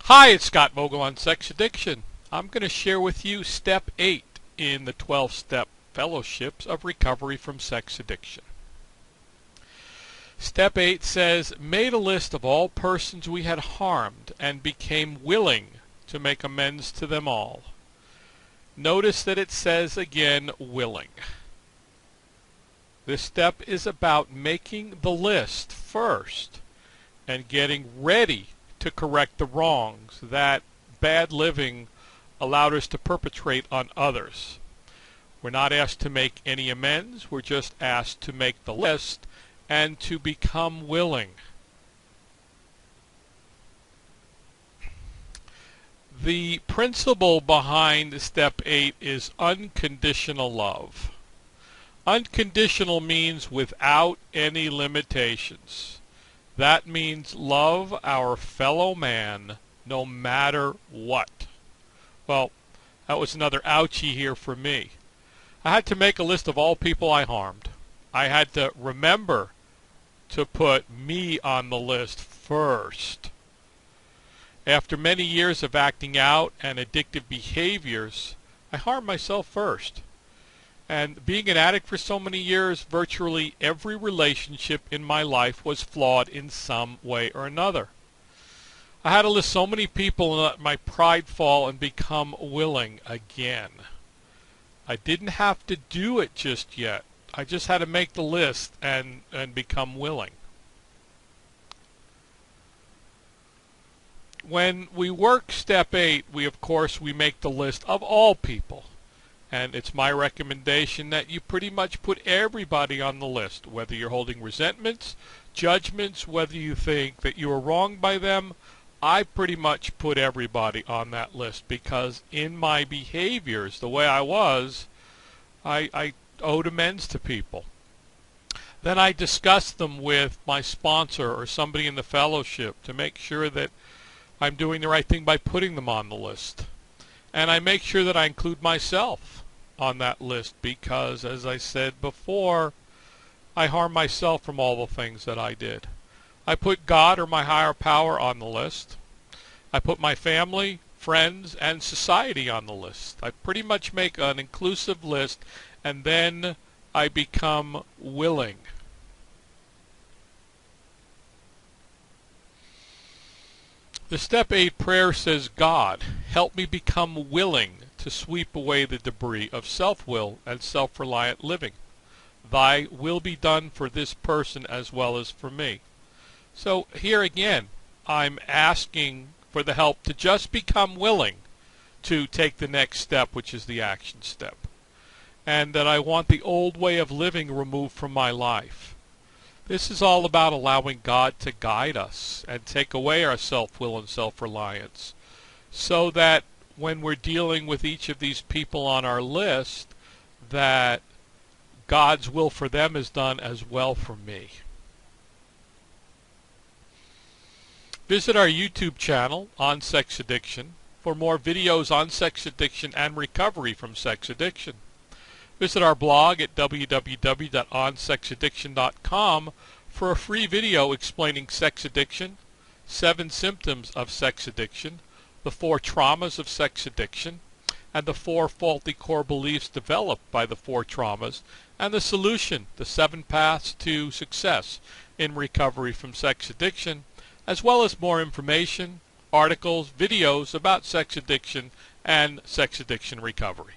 Hi, it's Scott Vogel on Sex Addiction. I'm going to share with you Step 8 in the 12-Step Fellowships of Recovery from Sex Addiction. Step 8 says, made a list of all persons we had harmed and became willing to make amends to them all. Notice that it says again, willing. This step is about making the list first and getting ready to correct the wrongs that bad living allowed us to perpetrate on others. We're not asked to make any amends, we're just asked to make the list and to become willing. The principle behind Step 8 is unconditional love. Unconditional means without any limitations. That means love our fellow man no matter what. Well, that was another ouchie here for me. I had to make a list of all people I harmed. I had to remember to put me on the list first. After many years of acting out and addictive behaviors, I harmed myself first. And being an addict for so many years, virtually every relationship in my life was flawed in some way or another. I had to list so many people and let my pride fall and become willing again. I didn't have to do it just yet. I just had to make the list and become willing. When we work Step 8, we make the list of all people. And it's my recommendation that you pretty much put everybody on the list, whether you're holding resentments, judgments, whether you think that you were wronged by them. I pretty much put everybody on that list because in my behaviors, the way I was, I owed amends to people. Then I discussed them with my sponsor or somebody in the fellowship to make sure that I'm doing the right thing by putting them on the list. And I make sure that I include myself on that list because, as I said before, I harm myself from all the things that I did. I put God or my higher power on the list. I put my family, friends, and society on the list. I pretty much make an inclusive list, and then I become willing. The Step 8 prayer says, God, help me become willing to sweep away the debris of self-will and self-reliant living. Thy will be done for this person as well as for me. So here again, I'm asking for the help to just become willing to take the next step, which is the action step. And that I want the old way of living removed from my life. This is all about allowing God to guide us and take away our self-will and self-reliance so that when we're dealing with each of these people on our list, that God's will for them is done as well for me. Visit our YouTube channel on sex addiction for more videos on sex addiction and recovery from sex addiction. Visit our blog at www.onsexaddiction.com for a free video explaining sex addiction, 7 symptoms of sex addiction, the 4 traumas of sex addiction, and the 4 faulty core beliefs developed by the 4 traumas, and the solution, the 7 paths to success in recovery from sex addiction, as well as more information, articles, videos about sex addiction and sex addiction recovery.